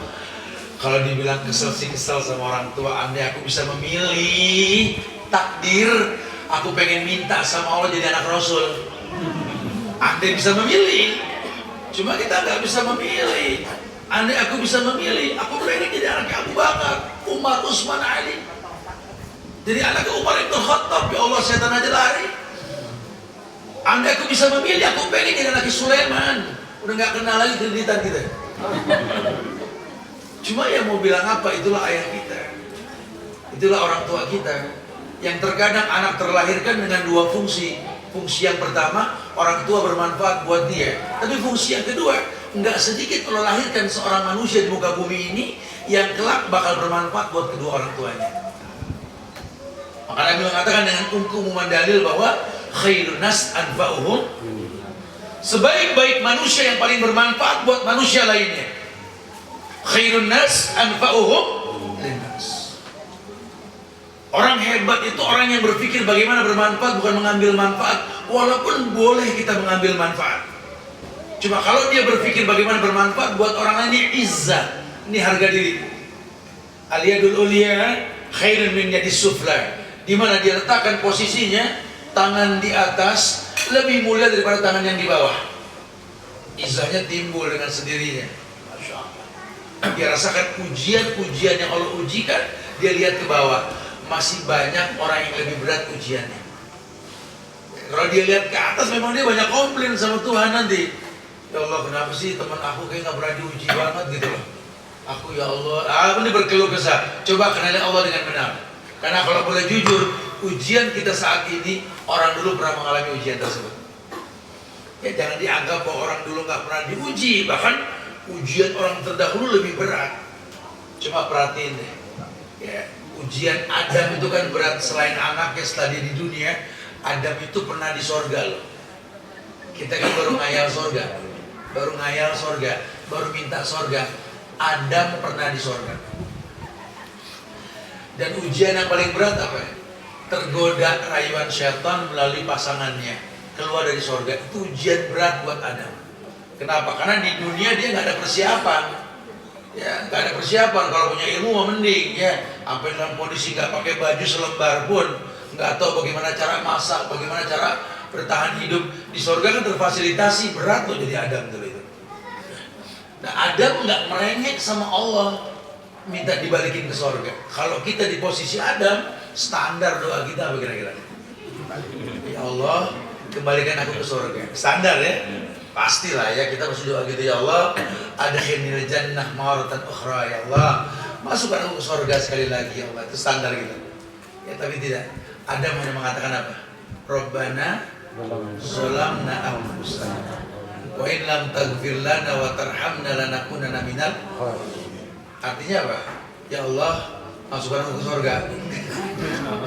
kalau dibilang kesel sih kesel sama orang tua. Andai aku bisa memilih takdir, aku pengen minta sama Allah jadi anak Rasul. Andai bisa memilih, cuma kita nggak bisa memilih. Andai aku bisa memilih, aku pengen jadi anaknya Abu Bakar, Umar, Utsman, Ali. Jadi anaknya Umar Ibn Khattab, ya Allah, setan aja lari. Andai aku bisa memilih, aku pengen jadi anaknya Sulaiman. Udah nggak kenal lagi kreditan kita. Cuma ya mau bilang apa, itulah ayah kita, itulah orang tua kita. Yang terkadang anak terlahirkan dengan 2 fungsi. Fungsi yang pertama, orang tua bermanfaat buat dia. Tapi fungsi yang kedua, nggak sedikit melahirkan seorang manusia di muka bumi ini yang kelak bakal bermanfaat buat kedua orang tuanya. Maka Nabi mengatakan dengan umuman dalil bahwa khairun nas anfa'uhum, sebaik-baik manusia yang paling bermanfaat buat manusia lainnya. Khairun nas anfa'uhum linnas. Orang hebat itu orang yang berpikir bagaimana bermanfaat, bukan mengambil manfaat. Walaupun boleh kita mengambil manfaat, cuma kalau dia berpikir bagaimana bermanfaat buat orang lain, ini izzah, ini harga diri. Aliyadul uliya khairun min yadis sufla. Di mana dia letakkan posisinya, tangan di atas lebih mulia daripada tangan yang di bawah. Izzahnya timbul dengan sendirinya. Masya Allah. Dia rasakan ujian-ujian yang Allah ujikan, dia lihat ke bawah, masih banyak orang yang lebih berat ujiannya. Kalau dia lihat ke atas, memang dia banyak komplain sama Tuhan nanti. Ya Allah, kenapa sih teman aku kayak nggak pernah diuji banget gitu loh. Aku, ya Allah, ini berkeluh kesah. Coba kenali Allah dengan benar. Karena kalau boleh jujur, ujian kita saat ini, orang dulu pernah mengalami ujian tersebut. Ya jangan dianggap bahwa orang dulu nggak pernah diuji. Bahkan ujian orang terdahulu lebih berat. Cuma perhatiin deh, ya, ujian Adam itu kan berat. Selain anaknya setelah dia di dunia, Adam itu pernah di sorga loh. Kita kan baru ngayal sorga, baru minta sorga. Adam pernah di sorga. Dan ujian yang paling berat apa? Tergoda rayuan syaitan melalui pasangannya. keluar dari surga. Itu ujian berat buat Adam. Kenapa? Karena di dunia dia nggak ada persiapan. Ya, nggak ada persiapan. Kalau punya ilmu mah mending ya. Sampai dalam kondisi nggak pakai baju selembar pun, nggak tahu bagaimana cara masak, bagaimana cara bertahan hidup. Di surga kan terfasilitasi. Berat loh jadi Adam dulu itu. Nah, Adam nggak merengek sama Allah, minta dibalikin ke surga. Kalau kita di posisi Adam, standar doa kita apa kira-kira? Ya Allah, kembalikan aku ke surga. Standar ya? Pastilah ya, kita mesti doa gitu. Ya Allah, adkhilnil jannah maratan ukhra. Ya Allah, masukkan aku ke surga sekali lagi. Ya Allah, itu standar kita. Ya tapi tidak. Adam hanya mengatakan apa? Rabbana zalamna anfusana wa in lam taghfir lana wa tarhamna lanakunanna minal. Artinya apa? Ya Allah, masukkan aku ke surga.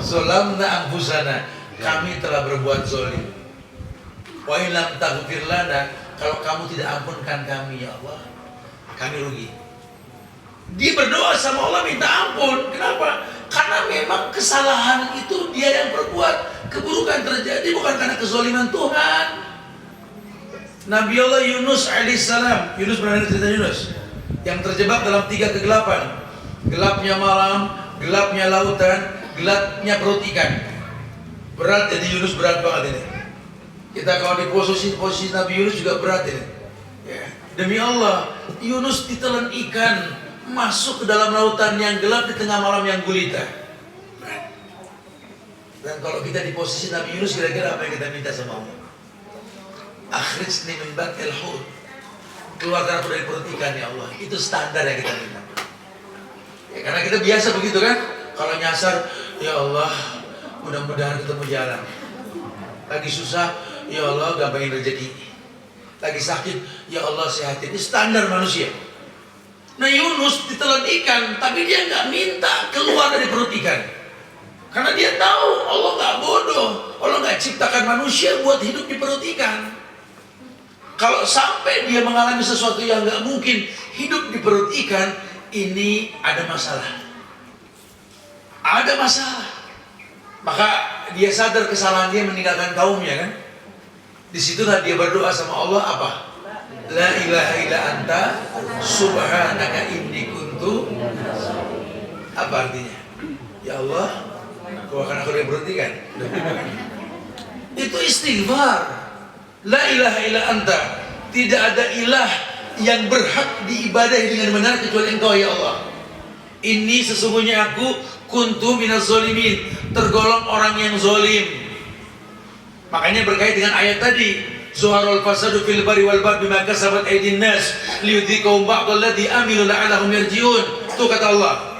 Zalamna anfusana, kami telah berbuat zalim. Wa in lam taghfir lana, kalau kamu tidak ampunkan kami ya Allah, kami rugi. Dia berdoa sama Allah minta ampun. Kenapa? Karena memang kesalahan itu dia yang berbuat. Keburukan terjadi bukan karena kezaliman Tuhan. Nabi Allah Yunus alaihissalam, Yunus pernah cerita Yunus yang terjebak dalam 3 kegelapan. Gelapnya malam, gelapnya lautan, gelapnya perut ikan. Berat jadi Yunus, berat banget ini. Kita kalau di posisi Nabi Yunus juga berat ini. Ya. Demi Allah, Yunus ditelan ikan masuk ke dalam lautan yang gelap di tengah malam yang gulita. Dan kalau kita di posisi Nabi Yunus, kira-kira apa yang kita minta sama Allah? Akhrijni min batnil hut, keluarkan aku dari perut ikan ya Allah. Itu standar yang kita minta ya, karena kita biasa begitu kan. Kalau nyasar, ya Allah mudah-mudahan ketemu jalan. Lagi susah, ya Allah gampangin rezeki. Lagi sakit, ya Allah sehatin. Ini standar manusia. Nah Yunus ditelan ikan, tapi dia nggak minta keluar dari perut ikan, karena dia tahu Allah nggak bodoh. Allah nggak ciptakan manusia buat hidup di perut ikan. Kalau sampai dia mengalami sesuatu yang nggak mungkin, hidup di perut ikan, ini ada masalah. Ada masalah. Maka dia sadar kesalahan dia, meninggalkan kaumnya kan. Disitulah dia berdoa sama Allah apa? La ilaha illa anta subhanaka inni kuntu. Apa artinya? Ya Allah, keluarkan aku dari perut ikan. Itu istighfar. La ilaha illa anta, tidak ada ilah yang berhak diibadahi dengan benar kecuali Engkau ya Allah. Ini sesungguhnya aku kuntu minaz zalimin, tergolong orang yang zalim. Makanya berkait dengan ayat tadi, zuharul fasadu fil bari wal bahri bima kasabat aydin nas liyudhiqahum ba'dalladzi amilu la'allahum yarji'un. Itu kata Allah.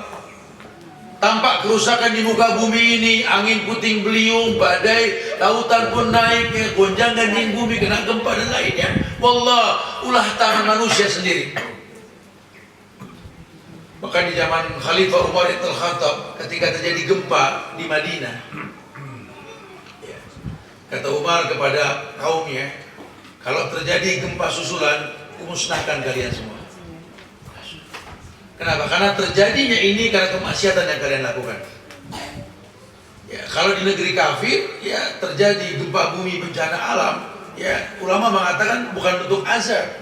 Tampak kerusakan di muka bumi ini, angin puting beliung, badai, lautan pun naik, gonjangan di bumi, kena gempa dan lainnya. Wallah, ulah tangan manusia sendiri. Bahkan di zaman Khalifah Umar bin Khattab, ketika terjadi gempa di Madinah, ya, kata Umar kepada kaumnya, kalau terjadi gempa susulan, musnahkan kalian semua. Kenapa? Karena terjadinya ini karena kemaksiatan yang kalian lakukan. Ya, kalau di negeri kafir, ya terjadi gempa bumi, bencana alam, ya ulama mengatakan bukan bentuk azab,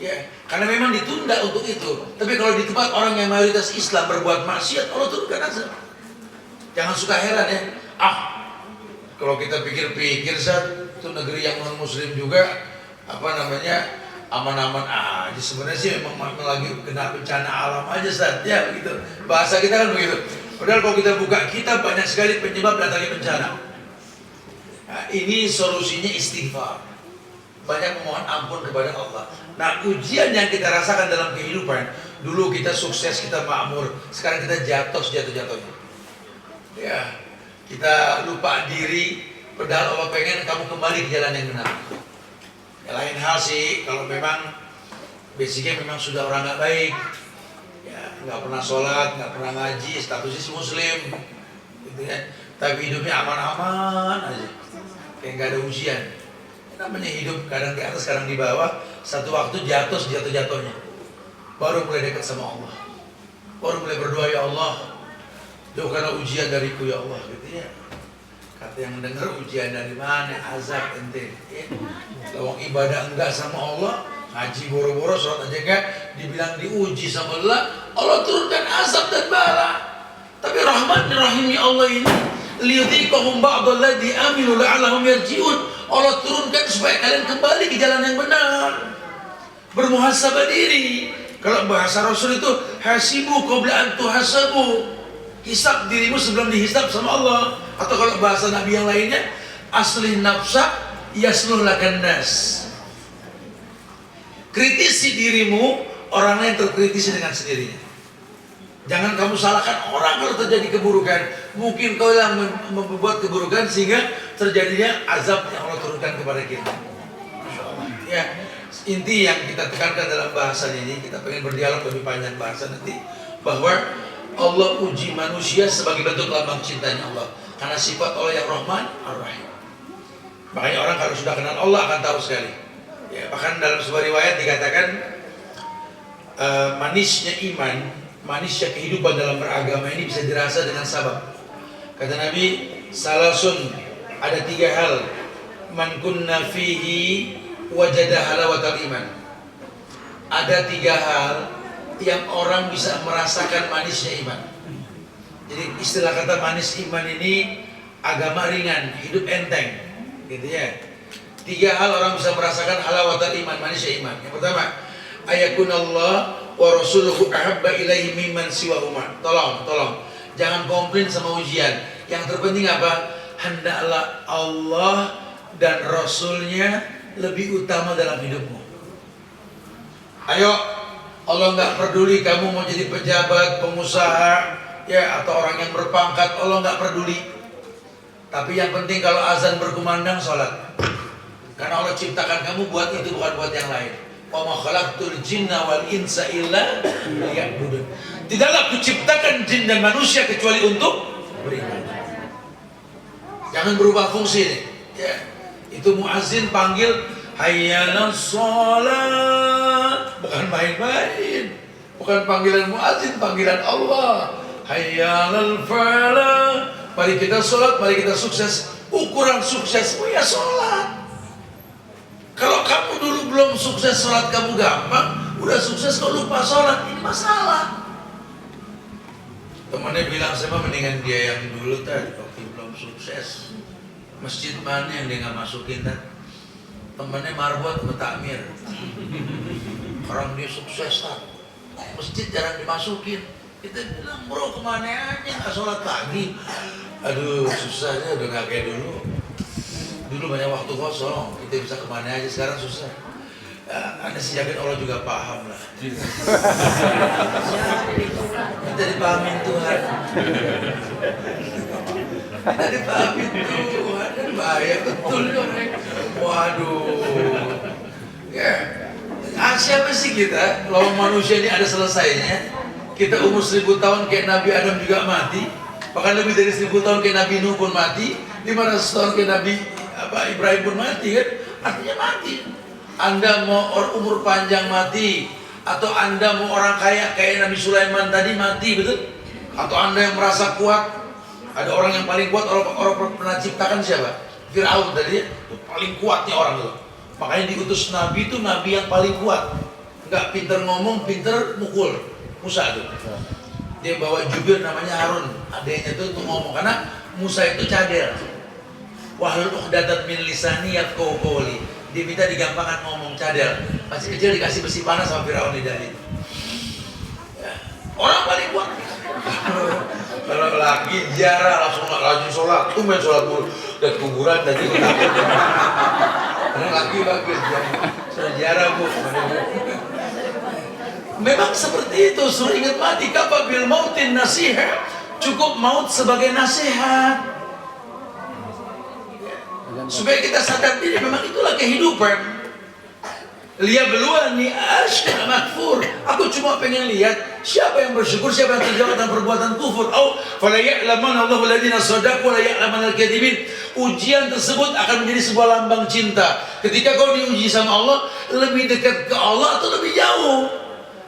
ya karena memang ditunda untuk itu. Tapi kalau di tempat orang yang mayoritas Islam berbuat maksiat, Allah turunkan azab. Jangan suka heran ya. Kalau kita pikir-pikir saat itu negeri yang non Muslim juga, apa namanya? Aman-aman aja sebenarnya sih, memang lagi kena bencana alam aja saat ya begitu. Bahasa kita kan begitu. Padahal kalau kita buka kitab banyak sekali penyebab datangnya bencana. Nah, ini solusinya istighfar. Banyak memohon ampun kepada Allah. Nah, ujian yang kita rasakan dalam kehidupan, dulu kita sukses, kita makmur, sekarang kita jatuh sejatuh-jatuhnya. Ya, kita lupa diri, padahal Allah pengen kamu kembali ke jalan yang benar. Ya, lain hal sih kalau memang basicnya memang sudah orang nggak baik, ya nggak pernah sholat, nggak pernah ngaji, statusnya muslim, gitu ya. Tapi hidupnya aman-aman aja, kayak nggak ada ujian. Namanya hidup kadang di atas, kadang di bawah. Satu waktu jatuh sejatuh-jatuhnya, baru mulai dekat sama Allah, baru mulai berdoa, ya Allah, jauhkanlah ujian dariku ya Allah, gitu ya. Kata yang mendengar ujian dari mana? Azab ente. Ya. Lawang ibadah enggak sama Allah, ngaji boro-boro, sholat aja enggak, dibilang diuji sama Allah turunkan azab dan bala. Tapi rahmat rahimnya Allah ini, liyudhiqahum ba'dalladzi amilu la'allahum yarji'un. Allah turunkan supaya kalian kembali ke jalan yang benar. Bermuhasabah diri. Kalau bahasa Rasul itu hasibu qabla an tuhasabu. Hisab dirimu sebelum dihisab sama Allah. Atau kalau bahasa Nabi yang lainnya, aslih nafsa yasluh lakan nas. Kritisi dirimu, orang lain terkritisi dengan sendirinya. Jangan kamu salahkan orang kalau terjadi keburukan. Mungkin kau yang membuat keburukan sehingga terjadinya azab yang Allah turunkan kepada kita. Masya Allah. Ya, inti yang kita tekankan dalam bahasan ini, kita pengen berdialog lebih panjang bahasa nanti, bahwa Allah uji manusia sebagai bentuk lambang cintanya Allah. Karena sifat Allah yang Rahman, Ar-Rahim. Makanya orang kalau sudah kenal Allah akan tahu sekali. Ya, bahkan dalam sebuah riwayat dikatakan manisnya iman, manisnya kehidupan dalam beragama ini bisa dirasa dengan sabab. Kata Nabi, salasun, ada 3 hal, man kunna fihi wajada halawatal iman. Ada 3 hal yang orang bisa merasakan manisnya iman. Jadi istilah kata manis iman ini agama ringan, hidup enteng, gitu ya. 3 hal orang bisa merasakan halawatal iman, manisnya iman. Yang pertama, ayakunallah wa rasuluhu ahabba ilaihi mimman siwahuma. Tolong, jangan komplain sama ujian. Yang terpenting apa? Hendaklah Allah dan Rasulnya lebih utama dalam hidupmu. Ayo, Allah nggak peduli kamu mau jadi pejabat, pengusaha, ya, atau orang yang berpangkat, Allah nggak peduli. Tapi yang penting kalau azan berkumandang, sholat. Karena Allah ciptakan kamu buat itu, bukan buat yang lain. Wa ma khalaqtul jinna wal insa illa liya'budun. Tidaklah kuciptakan jin dan manusia kecuali untuk beribadah. Jangan berubah fungsi nih. Ya. Itu muazzin panggil hayyalas shalat, bukan main-main. Bukan panggilan muazzin, panggilan Allah. Hayyalal falah. Mari kita sholat, mari kita sukses. Ukuran suksesmu ya sholat. Kalau kamu dulu belum sukses sholat kamu gampang, udah sukses kau lupa sholat, ini masalah. Temannya bilang sama mendingan dia yang dulu tadi waktu belum sukses. Masjid mana yang dia nggak masukin tadi? Temannya marbot sama takmir. Orang dia sukses tadi, masjid jarang dimasukin. Kita bilang bro kemana aja nggak sholat pagi. Aduh susahnya udah nggak kayak dulu. Dulu banyak waktu kosong, kita bisa kemana aja, sekarang susah. Ya, Anda sih yakin Allah juga paham lah. Kita dipahamin Tuhan. Kita dipahamin Tuhan, dan bahaya betul dong. Waduh. Ya, siapa sih kita? Lawan manusia ini ada selesainya. Kita umur 1000 tahun kayak Nabi Adam juga mati. Bahkan lebih dari 1000 tahun kayak Nabi Nuh pun mati. 500 tahun kayak Nabi Ibrahim pun mati kan? Artinya mati. Anda mau umur panjang mati, atau Anda mau orang kaya kayak Nabi Sulaiman tadi mati, betul? Atau Anda yang merasa kuat? Ada orang yang paling kuat, orang pernah ciptakan siapa? Fir'aun tadi, itu paling kuatnya orang itu. Makanya diutus Nabi itu Nabi yang paling kuat. Enggak pinter ngomong, pinter mukul. Musa itu. Dia bawa jubir namanya Harun, adanya itu untuk ngomong, karena Musa itu cadel. Wahlul 'uqdatam min lisani yafqahu qawli. Dia minta digampangkan ngomong, cadel. Masih kecil dikasih besi panas sama Firaun lidahnya. Ya. Orang paling kuat. Kalau lagi ziarah langsung sholat, main sholat dulu. Dan kuburan tadi takut. Karena lagi bagus ziarah bu. Memang seperti itu, suruh ingat mati. Kafa bil mautin nasihat. Cukup maut sebagai nasihat. Supaya kita sadar diri, memang itulah kehidupan. Liyabluwani asyqa makfur. Aku cuma pengen lihat siapa yang bersyukur, siapa yang terjawab dengan perbuatan kufur. Au fala ya'lamanna Allahu alladziina shadaqu wa la ya'lamanna al-kadzibin. Ujian tersebut akan menjadi sebuah lambang cinta. Ketika kau diuji sama Allah, lebih dekat ke Allah atau lebih jauh?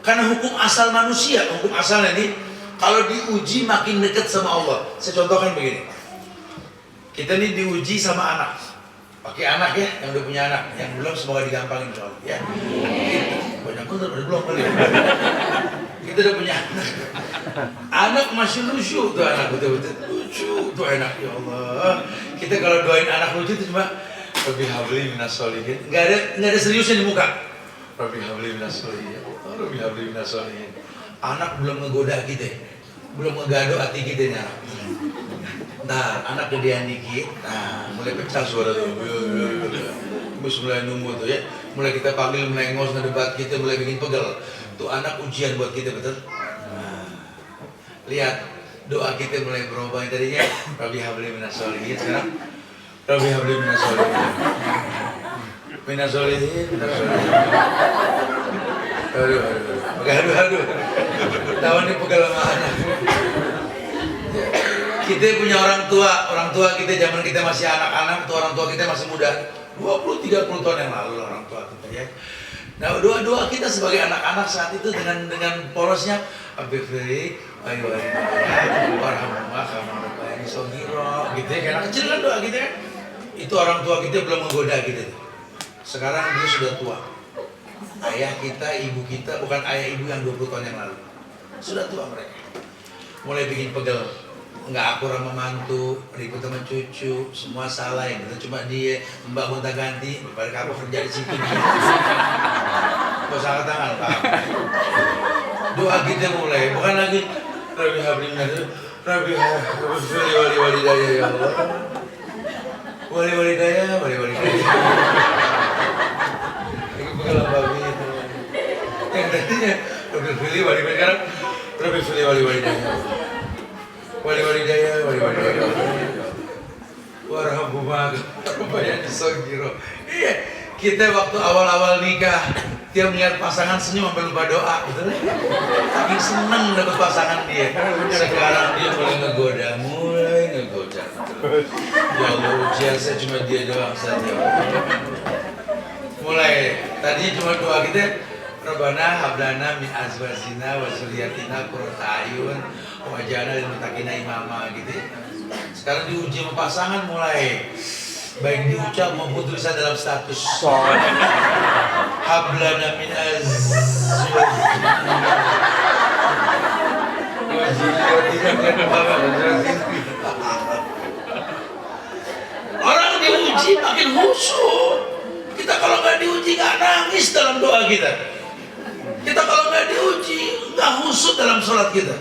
Karena hukum asal manusia, hukum asalnya ini, kalau diuji makin dekat sama Allah. Saya contohkan begini. Kita nih diuji sama anak. Pakai anak ya, yang udah punya anak, yang belum semoga digampangin insyaallah ya. Banyak bener belum kali. Kita udah punya anak. Anak masih lucu tuh anak, betul-betul lucu tuh anak, ya Allah. Kita kalau doain anak lucu itu cuma Rabbi habli minas sholihin. Enggak ada seriusnya di muka. Rabbi habli minas sholihin. Rabbi habli minas sholihin. Anak belum ngegoda kita. Belum ngegado hati kita nih anak. Nah, anak gedean dikit, nah mulai pecah suara tuh, terus mulai nunggu tuh ya, mulai kita panggil, mulai ngos, ngedebat kita, mulai bikin pegel. Tuh anak ujian buat kita, betul? Nah, lihat doa kita mulai berubah tadinya, Rabbi habli minas sholihin, sekarang Rabbi habli minas sholihin, minas sholihin, minas sholihin. Aduh, tahu nih pegel sama anak. Kita punya orang tua kita zaman kita masih anak-anak, tuh orang tua kita masih muda, 20-30 tahun yang lalu orang tua kita ya. Nah doa-doa kita sebagai anak-anak saat itu dengan polosnya Abifri, ayo warhamullah kama rabbayani shaghira gitu ya, karena kecil kan doa kita kan. Itu orang tua kita belum menggoda kita. Sekarang dia sudah tua. Ayah kita, ibu kita, bukan ayah ibu yang 20 tahun yang lalu. Sudah tua mereka. Mulai bikin pegel. Nggak akur sama mantu, ribut sama cucu, semua salah, yang itu cuma dia, mbak gonta ganti, balik apa kerja di situ. Gak usah angkat tangan, Pak. Doa kita mulai, bukan lagi Rabbi habli minas, Rabbi habli wali daya ya Allah. Wali daya. Ini pengalaman babi itu. Yang tadinya Rabbi habli wali sekarang Rabbi habli wali daya. Wali daya. Warahmatullah rabbayani shaghira. Iya, kita waktu awal-awal nikah, dia melihat pasangan senyum sampai lupa doa, betul? Saking seneng dapat pasangan dia. Sekarang dia mulai ngegoda. Ya Allah, ujian saya cuma dia doang saja. Mulai tadinya cuma doa kita, Rabbana hablana min azwajina wa dzurriyyatina qurrata a'yun waj'alna lil muttaqina imama gitu. Sekarang diuji sama pasangan mulai baik diucap maupun tulisan dalam status. Hablana min azwajina wa dzurriyyatina. Orang diuji makin khusyuk. Kita kalau nggak diuji nggak nangis dalam doa kita. Kita kalau nggak diuji nggak khusyuk dalam sholat kita.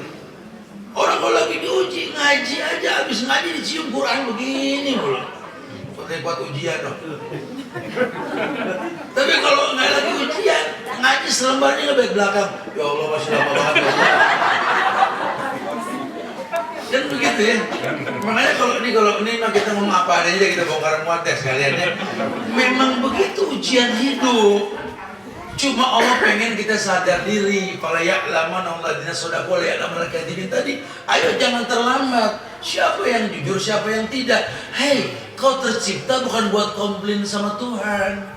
Orang kalau lagi diuji ngaji aja, habis ngaji dicium Quran begini mulu. Kuat ujian dong. Tapi kalau nggak lagi ujian, ngaji selembarnya ngebek belakang. Ya Allah masih lama banget. Dan begitu ya. Makanya kalau ini kita ngomong apa adanya kita bongkar muat ya sekalian ya. Memang begitu ujian hidup. Cuma Allah pengen kita sadar diri. Fala ya'lamanna alladziina shadaqu wa la ya'lamanna al-kadzibin tadi. Ayo jangan terlambat. Siapa yang jujur, siapa yang tidak. Hei, kau tercipta bukan buat komplain sama Tuhan.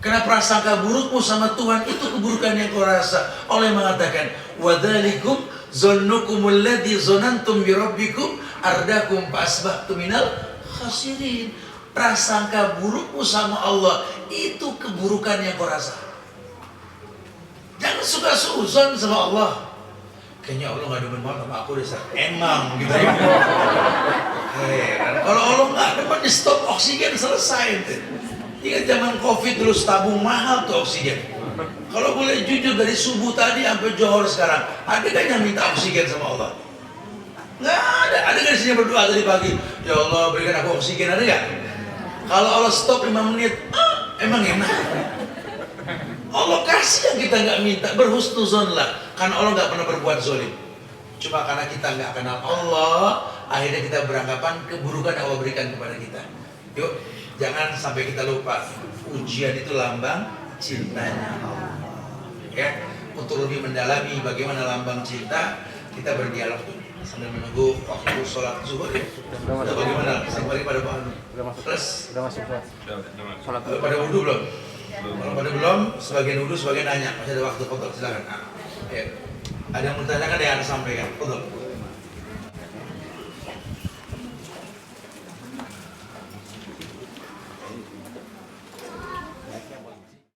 Karena prasangka burukmu sama Tuhan itu keburukan yang kau rasa. Allah mengatakan, wa dzalikum zannukumul ladzi zanantum bi rabbikum ardakum fa asbahtum minal khasirin. Prasangka burukmu sama Allah itu keburukan yang kau rasa. Jangan suka suuzon sama Allah. Kayaknya Allah nggak demen banget sama aku deh. Emang gitu ya. Kalau Allah nggak demen di stop oksigen selesai. Ingat zaman COVID dulu tabung mahal tuh oksigen. Kalau boleh jujur dari subuh tadi sampai johor sekarang, ada kan yang minta oksigen sama Allah? Nggak ada. Ada kan di sini berdoa tadi pagi, ya Allah berikan aku oksigen, ada nggak? Kalau Allah stop 5 menit, emang enak. Allah kasih yang kita nggak minta, berhusnuzon lah. Karena Allah nggak pernah berbuat zolim. Cuma karena kita nggak kenal Allah, akhirnya kita beranggapan keburukan yang Allah berikan kepada kita. Yuk, jangan sampai kita lupa. Ujian itu lambang cintanya Allah. Ya, untuk lebih mendalami bagaimana lambang cinta, kita berdialog tuh. Sambil menunggu waktu sholat zuhur ya. Atau bagaimana? Sampai pada bahan. Udah masuk sholat. Pada wudhu belum? Kalau pada belum, sebagian wudhu, sebagian nanya. Masih ada waktu, foto silakan. Ya. Ada yang mau ditanyakan, ada yang sampaikan. Foto.